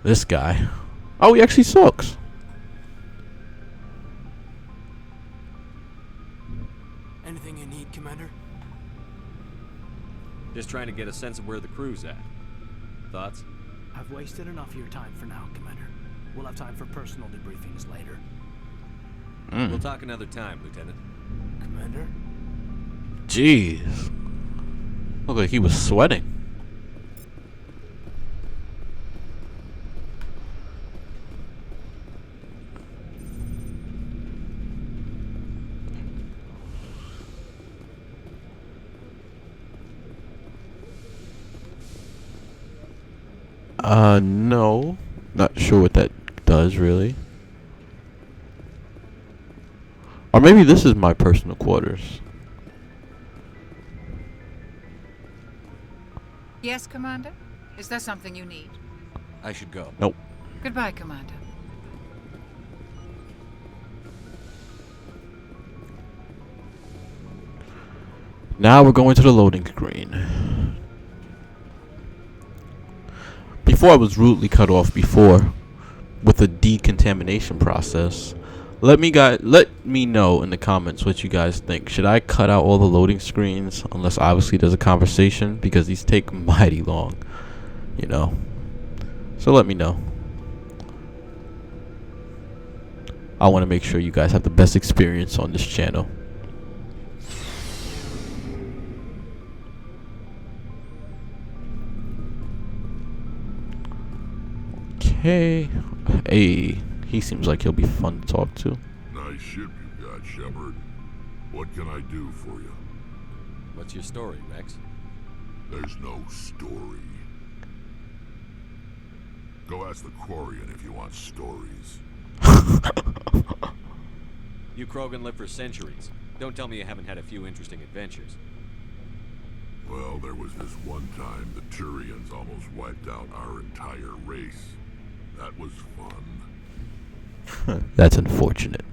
This guy. Oh, he actually sucks. Anything you need, Commander? Just trying to get a sense of where the crew's at. Thoughts? I've wasted enough of your time for now, Commander. We'll have time for personal debriefings later. We'll talk another time, Lieutenant. Commander? Jeez. Looked like he was sweating. No. Not sure what that does, really. Or maybe this is my personal quarters. Yes, Commander? Is there something you need? I should go. Nope. Goodbye, Commander. Now we're going to the loading screen. Before I was rudely cut off before with the decontamination process. Let me know in the comments what you guys think. Should I cut out all the loading screens unless obviously there's a conversation, because these take mighty long, you know. So let me know. I want to make sure you guys have the best experience on this channel. Okay. Hey, he seems like he'll be fun to talk to. Nice ship you got, Shepard. What can I do for you? What's your story, Rex? There's no story. Go ask the Quarian if you want stories. You Krogan live for centuries. Don't tell me you haven't had a few interesting adventures. Well, there was this one time the Turians almost wiped out our entire race. That was fun. That's unfortunate.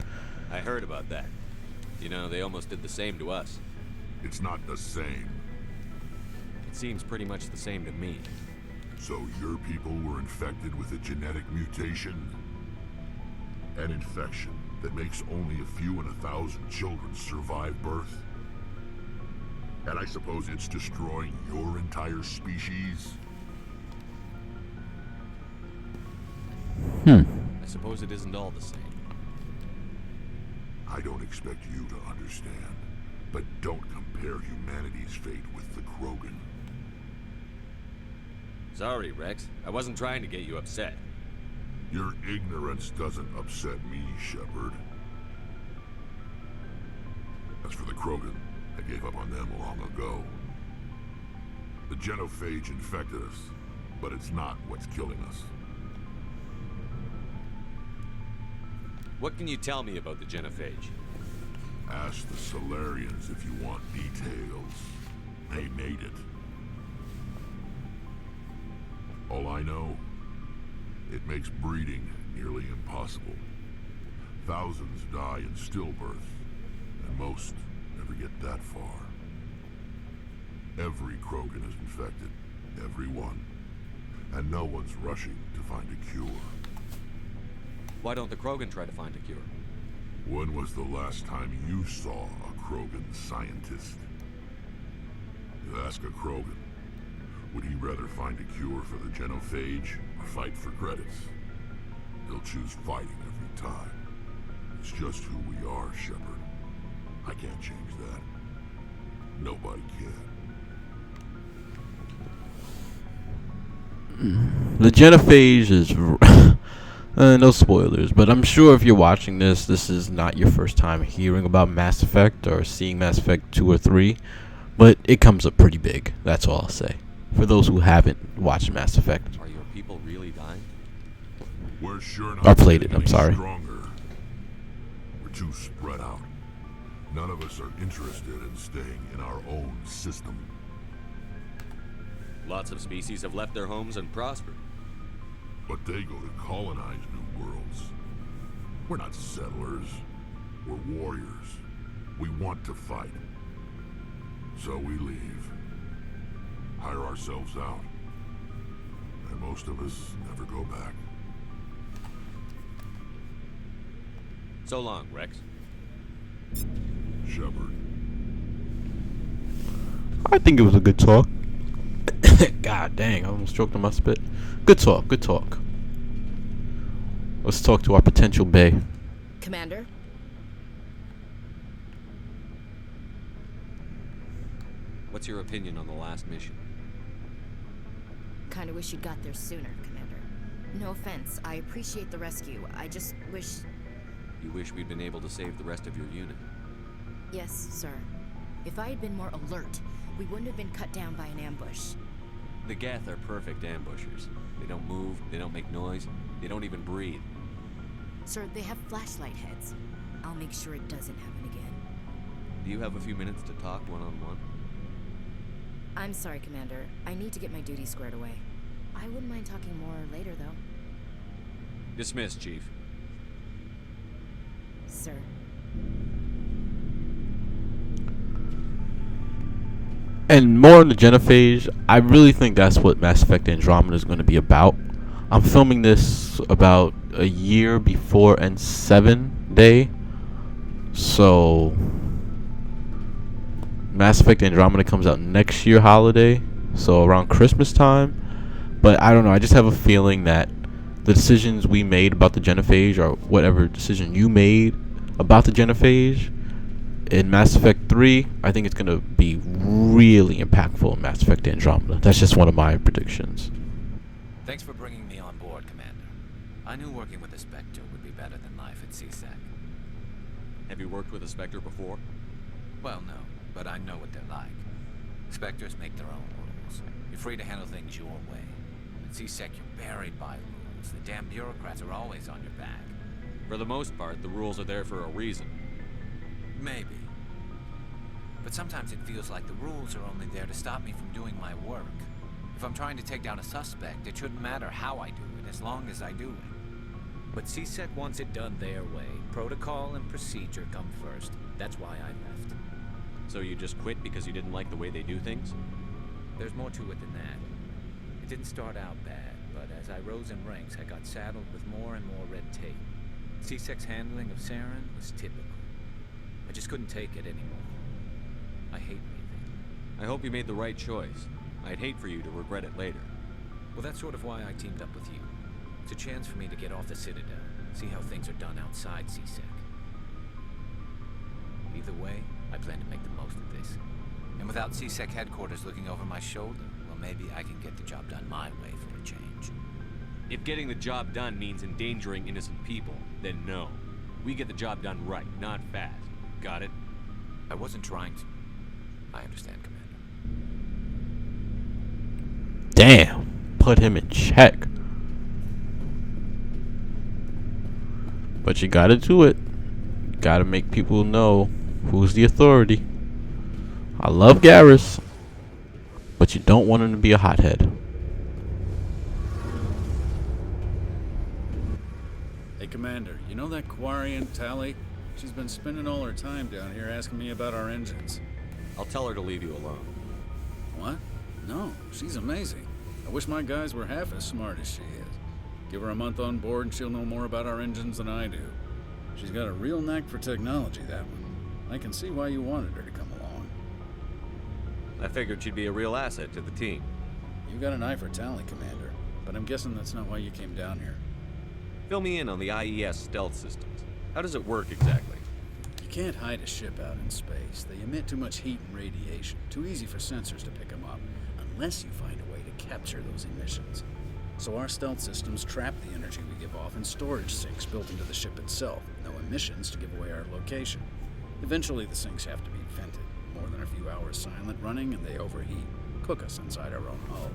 I heard about that. You know, they almost did the same to us. It's not the same. It seems pretty much the same to me. So your people were infected with a genetic mutation? An infection that makes only a few in 1,000 children survive birth? And I suppose it's destroying your entire species? I suppose it isn't all the same. I don't expect you to understand, but don't compare humanity's fate with the Krogan. Sorry, Rex. I wasn't trying to get you upset. Your ignorance doesn't upset me, Shepard. As for the Krogan, I gave up on them long ago. The genophage infected us, but it's not what's killing us. What can you tell me about the genophage? Ask the Solarians if you want details. They made it. All I know, it makes breeding nearly impossible. Thousands die in stillbirth, and most never get that far. Every Krogan is infected, every one. And no one's rushing to find a cure. Why don't the Krogan try to find a cure? When was the last time you saw a Krogan scientist? You ask a Krogan, would he rather find a cure for the genophage or fight for credits? He'll choose fighting every time. It's just who we are, Shepard. I can't change that. Nobody can. The genophage is no spoilers, but I'm sure if you're watching this is not your first time hearing about Mass Effect or seeing Mass Effect 2 or 3, but it comes up pretty big. That's all I'll say. For those who haven't watched Mass Effect. Are your people really dying? We're sure not Or played it, I'm getting sorry. stronger. We're too spread out. None of us are interested in staying in our own system. Lots of species have left their homes and prospered. But they go to colonize new worlds. We're not settlers. We're warriors. We want to fight. So we leave. Hire ourselves out. And most of us never go back. So long, Rex. Shepard. I think it was a good talk. God dang, I almost choked on my spit. Good talk, good talk. Let's talk to our potential bae. Commander? What's your opinion on the last mission? Kinda wish you'd got there sooner, Commander. No offense, I appreciate the rescue. I just wish... You wish we'd been able to save the rest of your unit. Yes, sir. If I had been more alert, we wouldn't have been cut down by an ambush. The Geth are perfect ambushers. They don't move, they don't make noise, they don't even breathe. Sir, they have flashlight heads. I'll make sure it doesn't happen again. Do you have a few minutes to talk one-on-one? I'm sorry, Commander. I need to get my duties squared away. I wouldn't mind talking more later, though. Dismissed, Chief. Sir. And more on the genophage, I really think that's what Mass Effect Andromeda is going to be about. I'm filming this about a year before N7 Day. So Mass Effect Andromeda comes out next year holiday, so around Christmas time. But I don't know, I just have a feeling that the decisions we made about the genophage, or whatever decision you made about the genophage in Mass Effect 3, I think it's going to be really impactful in Mass Effect Andromeda. That's just one of my predictions. Thanks for bringing me on board, Commander. I knew working with a Spectre would be better than life at CSEC. Have you worked with a Spectre before? Well, no, but I know what they're like. Spectres make their own rules. You're free to handle things your way. At CSEC, you're buried by rules. The damn bureaucrats are always on your back. For the most part, the rules are there for a reason. Maybe. But sometimes it feels like the rules are only there to stop me from doing my work. If I'm trying to take down a suspect, it shouldn't matter how I do it, as long as I do it. But CSEC wants it done their way. Protocol and procedure come first. That's why I left. So you just quit because you didn't like the way they do things? There's more to it than that. It didn't start out bad, but as I rose in ranks, I got saddled with more and more red tape. CSEC's handling of Saren was typical. I just couldn't take it anymore. I hate leaving. I hope you made the right choice. I'd hate for you to regret it later. Well, that's sort of why I teamed up with you. It's a chance for me to get off the Citadel, see how things are done outside CSEC. Either way, I plan to make the most of this. And without CSEC headquarters looking over my shoulder, well, maybe I can get the job done my way for a change. If getting the job done means endangering innocent people, then no. We get the job done right, not fast. Got it? I wasn't trying to... I understand, Commander. Damn, put him in check. But you gotta do it. You gotta make people know who's the authority. I love Garrus, but you don't want him to be a hothead. Hey, Commander, you know that Quarian Tally? She's been spending all her time down here asking me about our engines. I'll tell her to leave you alone. What? No, she's amazing. I wish my guys were half as smart as she is. Give her a month on board and she'll know more about our engines than I do. She's got a real knack for technology, that one. I can see why you wanted her to come along. I figured she'd be a real asset to the team. You got an eye for Tally, Commander, but I'm guessing that's not why you came down here. Fill me in on the IES stealth systems. How does it work exactly? You can't hide a ship out in space. They emit too much heat and radiation. Too easy for sensors to pick them up, unless you find a way to capture those emissions. So our stealth systems trap the energy we give off in storage sinks built into the ship itself. No emissions to give away our location. Eventually the sinks have to be vented. More than a few hours silent running and they overheat. Cook us inside our own hull.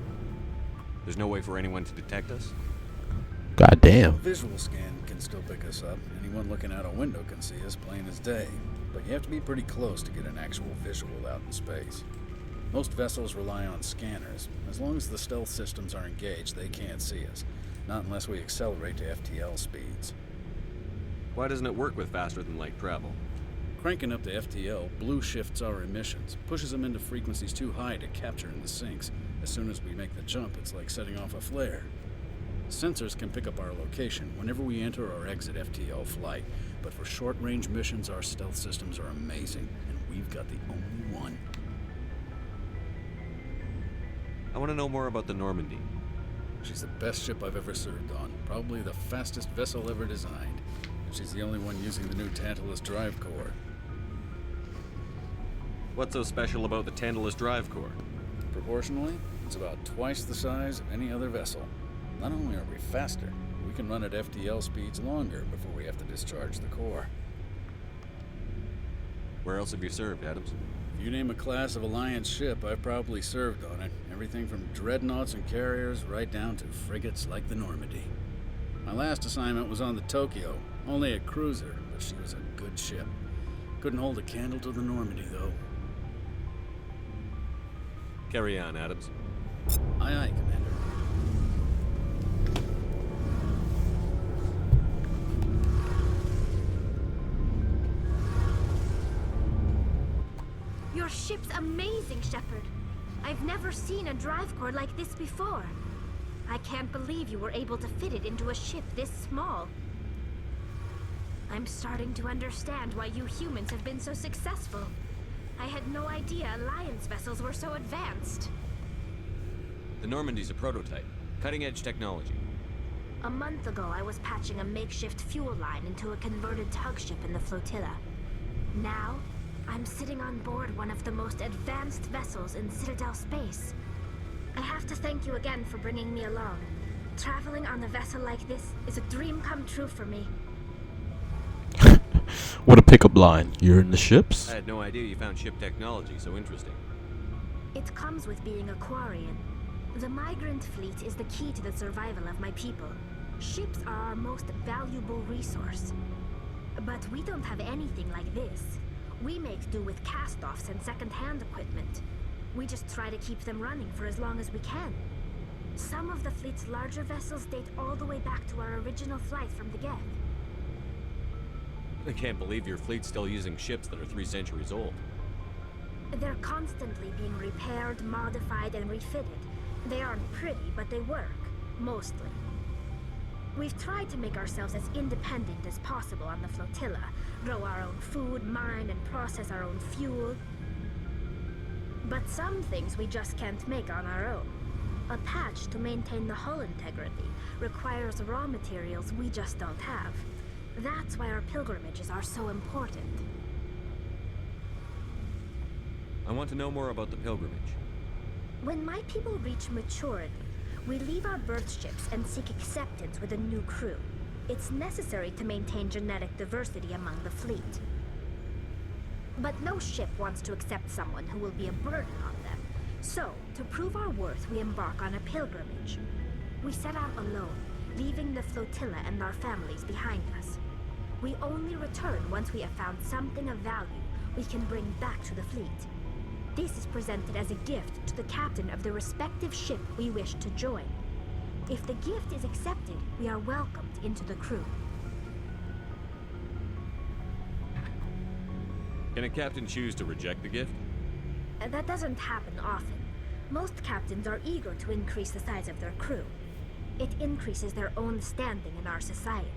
There's no way for anyone to detect us? God A damn. visual scan can still pick us up. Anyone looking out a window can see us plain as day. But you have to be pretty close to get an actual visual out in space. Most vessels rely on scanners. As long as the stealth systems are engaged, they can't see us. Not unless we accelerate to FTL speeds. Why doesn't it work with faster than light travel? Cranking up to FTL, blue shifts our emissions, pushes them into frequencies too high to capture in the sinks. As soon as we make the jump, it's like setting off a flare. Sensors can pick up our location whenever we enter or exit FTL flight, but for short-range missions, our stealth systems are amazing, and we've got the only one. I want to know more about the Normandy. She's the best ship I've ever served on, probably the fastest vessel ever designed. She's the only one using the new Tantalus drive core. What's so special about the Tantalus drive core? Proportionally, it's about twice the size of any other vessel. Not only are we faster, we can run at FTL speeds longer before we have to discharge the core. Where else have you served, Adams? If you name a class of Alliance ship, I've probably served on it. Everything from dreadnoughts and carriers right down to frigates like the Normandy. My last assignment was on the Tokyo, only a cruiser, but she was a good ship. Couldn't hold a candle to the Normandy, though. Carry on, Adams. Aye, aye, Commander. Your ship's amazing, Shepard. I've never seen a drive core like this before. I can't believe you were able to fit it into a ship this small. I'm starting to understand why you humans have been so successful. I had no idea Alliance vessels were so advanced. The Normandy's a prototype. Cutting-edge technology. A month ago, I was patching a makeshift fuel line into a converted tug ship in the flotilla. Now, I'm sitting on board one of the most advanced vessels in Citadel space. I have to thank you again for bringing me along. Traveling on a vessel like this is a dream come true for me. What a pickup line. You're in the ships? I had no idea you found ship technology so interesting. It comes with being a Quarian. The migrant fleet is the key to the survival of my people. Ships are our most valuable resource. But we don't have anything like this. We make do with cast-offs and second-hand equipment. We just try to keep them running for as long as we can. Some of the fleet's larger vessels date all the way back to our original flight from the Geth. I can't believe your fleet's still using ships that are 3 centuries old. They're constantly being repaired, modified, and refitted. They aren't pretty, but they work. Mostly. We've tried to make ourselves as independent as possible on the flotilla. Grow our own food, mine, and process our own fuel. But some things we just can't make on our own. A patch to maintain the hull integrity requires raw materials we just don't have. That's why our pilgrimages are so important. I want to know more about the pilgrimage. When my people reach maturity, we leave our birth ships and seek acceptance with a new crew. It's necessary to maintain genetic diversity among the fleet. But no ship wants to accept someone who will be a burden on them. So, to prove our worth, we embark on a pilgrimage. We set out alone, leaving the flotilla and our families behind us. We only return once we have found something of value we can bring back to the fleet. This is presented as a gift to the captain of the respective ship we wish to join. If the gift is accepted, we are welcomed into the crew. Can a captain choose to reject the gift? That doesn't happen often. Most captains are eager to increase the size of their crew. It increases their own standing in our society.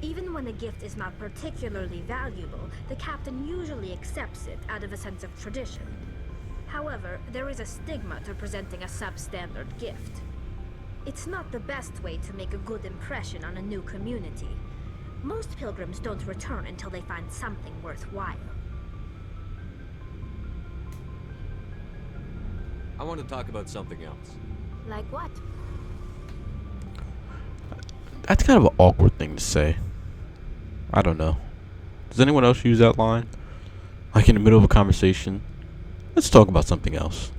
Even when a gift is not particularly valuable, the captain usually accepts it out of a sense of tradition. However, there is a stigma to presenting a substandard gift. It's not the best way to make a good impression on a new community. Most pilgrims don't return until they find something worthwhile. I want to talk about something else. Like what? That's kind of an awkward thing to say. I don't know. Does anyone else use that line? Like in the middle of a conversation? Let's talk about something else.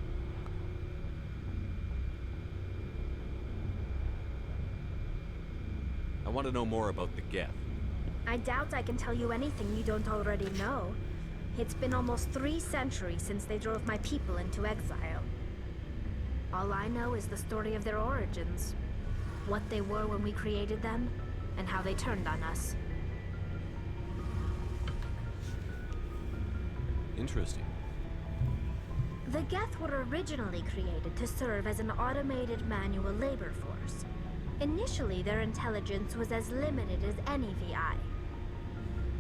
I want to know more about the Geth. I doubt I can tell you anything you don't already know. It's been almost 3 centuries since they drove my people into exile. All I know is the story of their origins. What they were when we created them, and how they turned on us. Interesting. The Geth were originally created to serve as an automated manual labor force. Initially, their intelligence was as limited as any VI.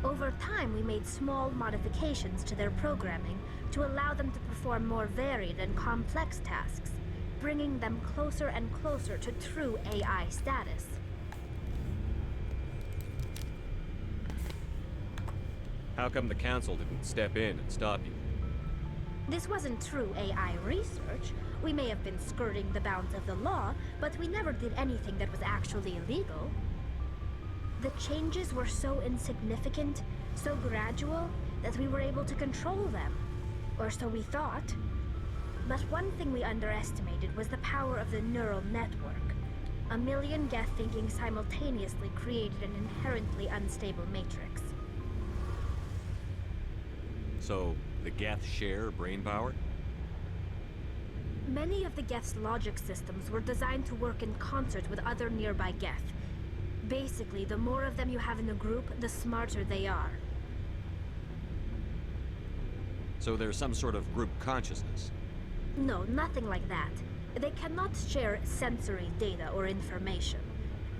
Over time, we made small modifications to their programming to allow them to perform more varied and complex tasks, bringing them closer and closer to true AI status. How come the Council didn't step in and stop you? This wasn't true AI research. We may have been skirting the bounds of the law, but we never did anything that was actually illegal. The changes were so insignificant, so gradual, that we were able to control them. Or so we thought. But one thing we underestimated was the power of the neural network. A million Geth thinking simultaneously created an inherently unstable matrix. So, the Geth share brain power? Many of the Geth's logic systems were designed to work in concert with other nearby Geth. Basically, the more of them you have in a group, the smarter they are. So there's some sort of group consciousness? No, nothing like that. They cannot share sensory data or information.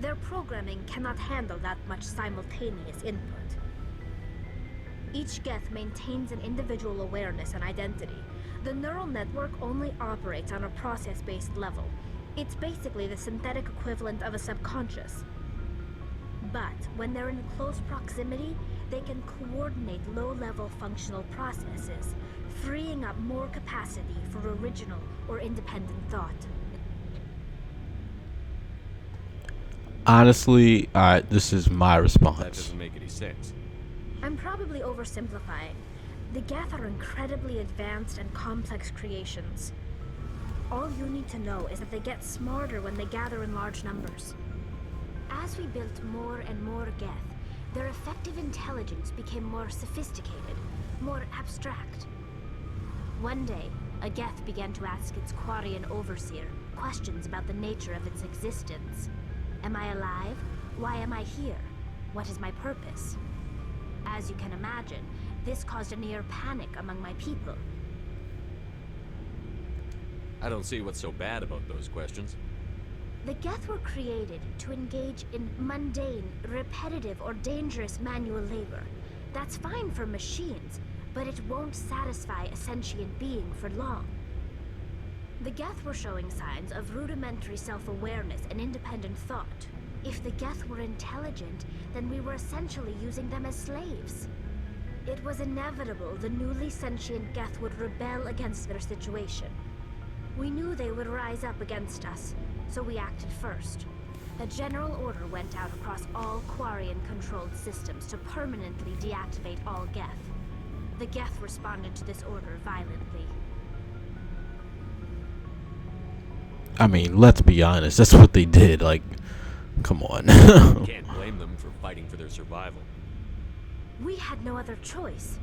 Their programming cannot handle that much simultaneous input. Each Geth maintains an individual awareness and identity. The neural network only operates on a process-based level. It's basically the synthetic equivalent of a subconscious. But when they're in close proximity, they can coordinate low-level functional processes, freeing up more capacity for original or independent thought. Honestly, this is my That response. doesn't make any sense. I'm probably oversimplifying. The Geth are incredibly advanced and complex creations. All you need to know is that they get smarter when they gather in large numbers. As we built more and more Geth, their effective intelligence became more sophisticated, more abstract. One day, a Geth began to ask its Quarian overseer questions about the nature of its existence. Am I alive? Why am I here? What is my purpose? As you can imagine, this caused a near panic among my people. I don't see what's so bad about those questions. The Geth were created to engage in mundane, repetitive, or dangerous manual labor. That's fine for machines, but it won't satisfy a sentient being for long. The Geth were showing signs of rudimentary self-awareness and independent thought. If the Geth were intelligent, then we were essentially using them as slaves. It was inevitable the newly sentient Geth would rebel against their situation. We knew they would rise up against us, so we acted first. A general order went out across all Quarian-controlled systems to permanently deactivate all Geth. The Geth responded to this order violently. I mean, let's be honest. That's what they did. Like, come on. You can't blame them for fighting for their survival. We had no other choice.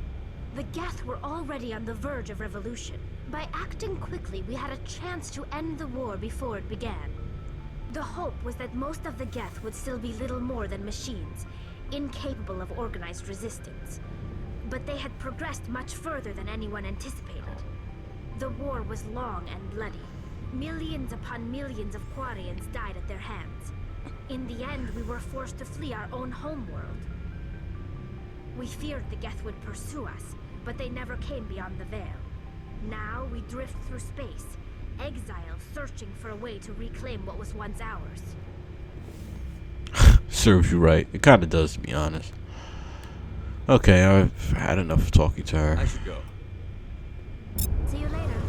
The Geth were already on the verge of revolution. By acting quickly, we had a chance to end the war before it began. The hope was that most of the Geth would still be little more than machines, incapable of organized resistance. But they had progressed much further than anyone anticipated. The war was long and bloody. Millions upon millions of Quarians died at their hands. In the end, we were forced to flee our own homeworld. We feared the Geth would pursue us, but they never came beyond the Veil. Now we drift through space, exiles searching for a way to reclaim what was once ours. Serves you right. It kind of does, to be honest. Okay, I've had enough talking to her. I should go. See you later.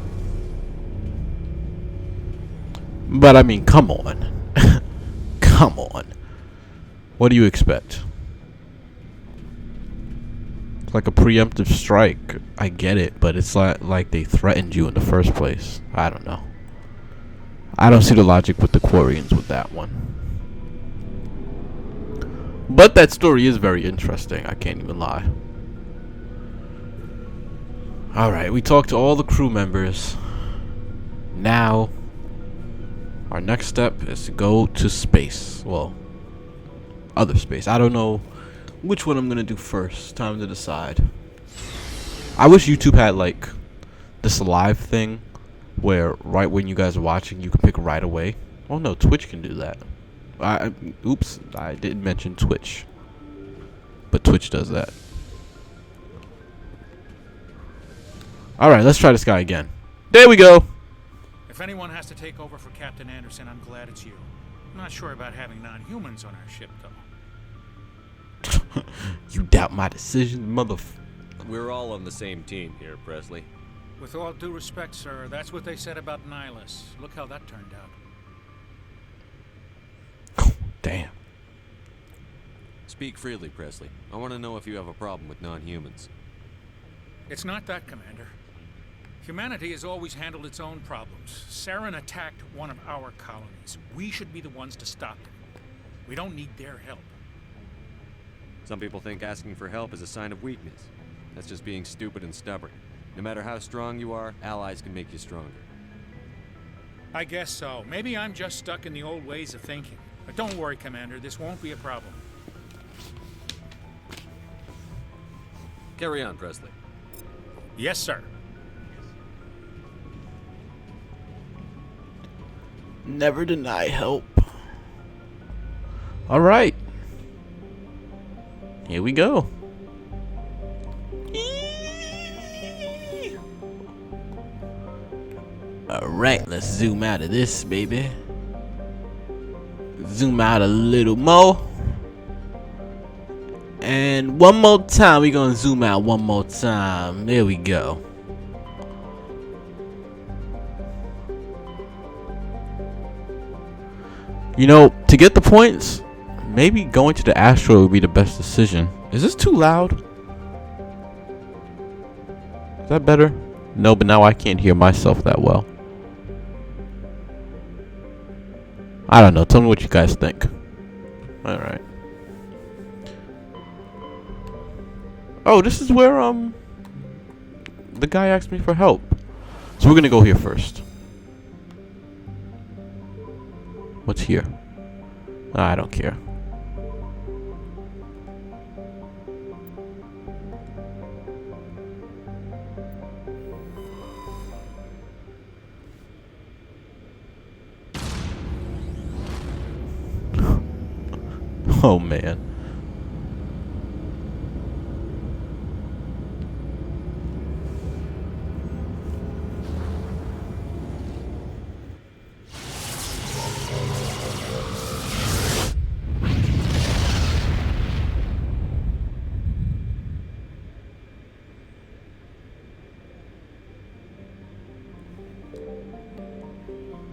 But I mean, come on. Come on. What do you expect? It's like a preemptive strike. I get it, but it's like they threatened you in the first place. I don't know. I don't see the logic with the Quarians with that one. But that story is very interesting. I can't even lie. Alright, we talked to all the crew members. Now, our next step is to go to space. Well, other space. I don't know which one I'm going to do first. Time to decide. I wish YouTube had, like, this live thing where right when you guys are watching, you can pick right away. Oh, no, Twitch can do that. Oops, I didn't mention Twitch. But Twitch does that. Alright, let's try this guy again. There we go. If anyone has to take over for Captain Anderson, I'm glad it's you. I'm not sure about having non-humans on our ship, though. You doubt my decision, We're all on the same team here, Presley. With all due respect, sir, that's what they said about Nihilus. Look how that turned out. Damn. Speak freely, Presley. I want to know if you have a problem with non-humans. It's not that, Commander. Humanity has always handled its own problems. Saren attacked one of our colonies. We should be the ones to stop them. We don't need their help. Some people think asking for help is a sign of weakness. That's just being stupid and stubborn. No matter how strong you are, allies can make you stronger. I guess so. Maybe I'm just stuck in the old ways of thinking. But don't worry, Commander. This won't be a problem. Carry on, Presley. Yes, sir. Never deny help. Alright. Here we go. Alright, let's zoom out of this, baby. Zoom out a little more. And one more time, we're gonna zoom out one more time. There we go. You know, to get the points, maybe going to the asteroid would be the best decision. Is this too loud? Is that better? No, but now I can't hear myself that well. I don't know. Tell me what you guys think. Alright. Oh, this is where, the guy asked me for help. So we're gonna go here first. What's here? I don't care. Oh man.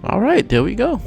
All right, there we go.